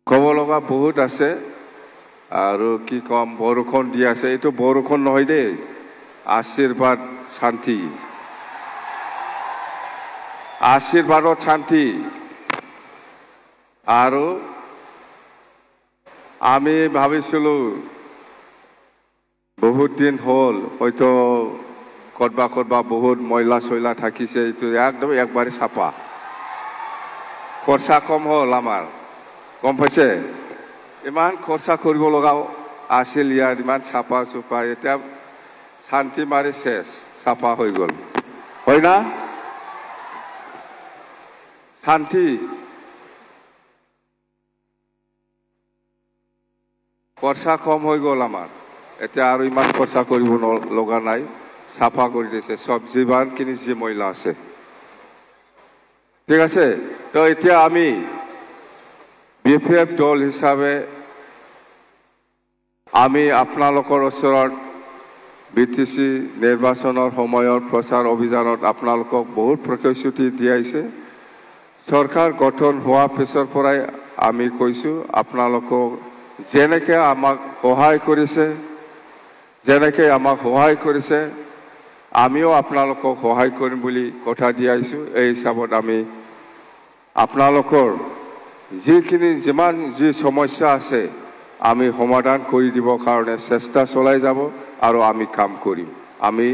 ক'ব লগা বহুত আছে আৰু কি কম বৰষুণ দি আছে এইটো বৰষুণ নহয় দেই আশীৰ্বাদ শান্তি আশীৰ্বাদত শান্তি আৰু আমি ভাবিছিলো বহুত দিন হল হয়তো কতবা বহুত ময়লা চয়লা থাকিছে এইটো একদম একবারে চাপা খরচা কম হল আমার গম পাইছে ইমান খরচা কৰিব লগাও আছিল ইয়াৰ ইমান চাপা চুপা এতিয়া শান্তি মাৰি শেষ চাপা হৈ গল হয় না শান্তি খৰচা কম হৈ গল আমাৰ এতিয়া আৰু ইমান খৰচা কৰিব লগা নাই চাফা কৰি দিছে সব যিমানখিনি যি ময়লা আছে ঠিক আছে তো এতিয়া আমি বিএফএফ দল হিচাপে আমি আপোনালোকৰ ওচৰত বিটিসি নিৰ্বাচনৰ সময়ত প্ৰচাৰ অভিযানত আপোনালোকক বহুত প্ৰতিশ্ৰুতি দিয়াইছে সৰকাৰ গঠন হোৱা পিছৰ পৰাই আমি কৈছো আপোনালোকক যেনেকে আমাক সহায় কৰিছে আমিও আপোনালোকক সহায় কৰিম বুলি কথা দিয়াইছো এই হিচাপত আমি আপোনালোকৰ যিখিনি যিমান যি সমস্যা আছে আমি সমাধান কৰি দিব কাৰণে চেষ্টা চলাই যাব আৰু আমি কাম কৰিম আমি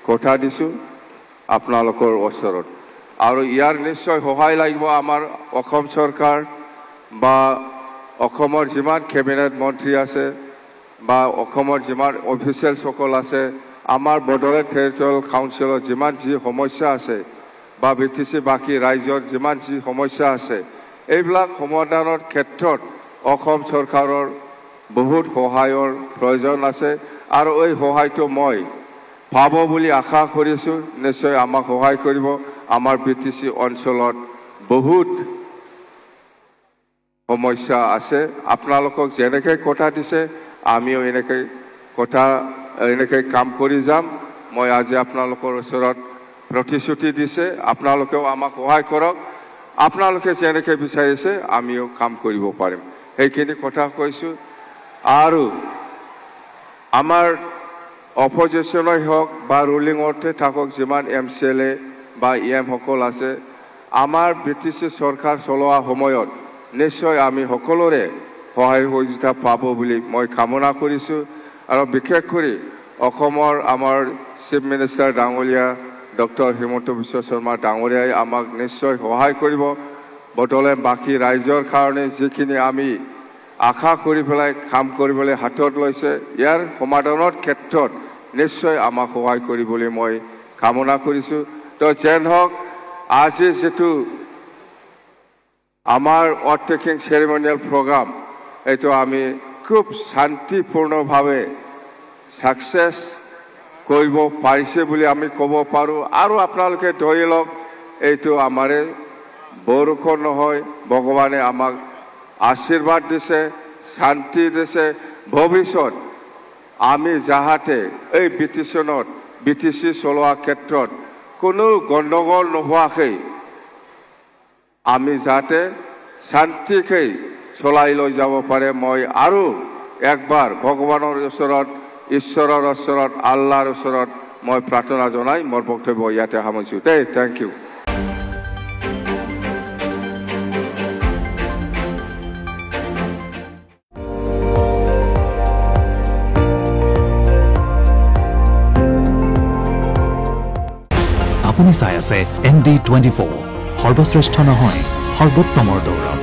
কথা দিছো আপোনালোকৰ ওচৰত আৰু ইয়াৰ নিশ্চয় সহায় লাগিব আমাৰ অসম চৰকাৰ বা অসমৰ যিমান কেবিনেট মন্ত্ৰী আছে বা অসমৰ যিমান অফিচিয়েল সকল আছে আমাৰ বড়োলেণ্ড টেৰিটৰিয়েল কাউন্সিলৰ যিমান যি সমস্যা আছে বা বিটিসি বাকি ৰাজ্যৰ যিমান যি সমস্যা আছে এইবিলাক সমাধানৰ ক্ষেত্ৰত অসম চৰকাৰৰ বহুত সহায়ৰ প্ৰয়োজন আছে আৰু এই সহায়টো মই পাব বুলি আশা কৰিছো নিশ্চয় আমাক সহায় কৰিব আমাৰ বিটিসি অঞ্চলত বহুত সমস্যা আছে আপোনালোকক যেনেকৈ কথা দিছে আমিও এনেকৈ কাম কৰি যাম মই আজি আপোনালোকৰ ওচৰত প্ৰতিশ্ৰুতি দিছে আপোনালোকেও আমাক সহায় কৰক আপোনালোকে যেনেকৈ বিচাৰিছে আমিও কাম কৰিব পাৰিম এইখিনি কথা কৈছো আৰু আমাৰ অপজিশনই হওক বা ৰুলিঙতে থাকক যিমান এমচিএলএ বা ইএম সকল আছে আমাৰ বিটিসি চৰকাৰ চলোৱা সময়ত নিশ্চয় আমি সকলোৰে সহায় সহযোগিতা পাব বুলি মই কামনা কৰিছো আৰু বিশেষ কৰি অসমৰ আমাৰ চিফ মিনিষ্টাৰ ডাঙৰীয়া ডক্টৰ হিমন্ত বিশ্ব শৰ্মা ডাঙৰীয়াই আমাক নিশ্চয় সহায় কৰিব বড়োলেণ্ড বাকি ৰাজ্যৰ কাৰণে যিখিনি আমি আশা কৰি পেলাই কাম কৰিবলৈ হাতত লৈছে ইয়াৰ সমাধানৰ ক্ষেত্ৰত নিশ্চয় আমাক সহায় কৰিবলৈ মই কামনা কৰিছো তো যেন হওক আজি যেটো আমাৰ অটেকিং সেৰেমনিয়েল প্ৰগ্ৰাম এইটো আমি খুব শান্তিপূৰ্ণভাৱে সাকসেস কৰিব পাৰিছে বুলি আমি ক'ব পাৰো আৰু আপোনালোকে ধৰি লওক এইটো আমাৰে বৰষুণ নহয় ভগৱানে আমাক আশীৰ্বাদ দিছে শান্তি দিছে ভৱিষ্যত আমি যাহাতে এই বিটিসি চলোৱা ক্ষেত্ৰত কোনো গণ্ডগোল নোহোৱাকৈ আমি যাতে শান্তিকৈ চলাই লৈ যাব পাৰে মই আৰু একবাৰ ভগৱানৰ ওচৰত ঈশ্বৰৰ ওচৰত আল্লাহৰ ওচৰত মই প্ৰাৰ্থনা জনাই মোৰ বক্তব্য ইয়াতে সামৰিছো দেই থ্যাংক ইউ আপুনি চাই আছে MD24 সৰ্বশ্ৰেষ্ঠ নহয় সৰ্বোত্তমৰ দৌৰ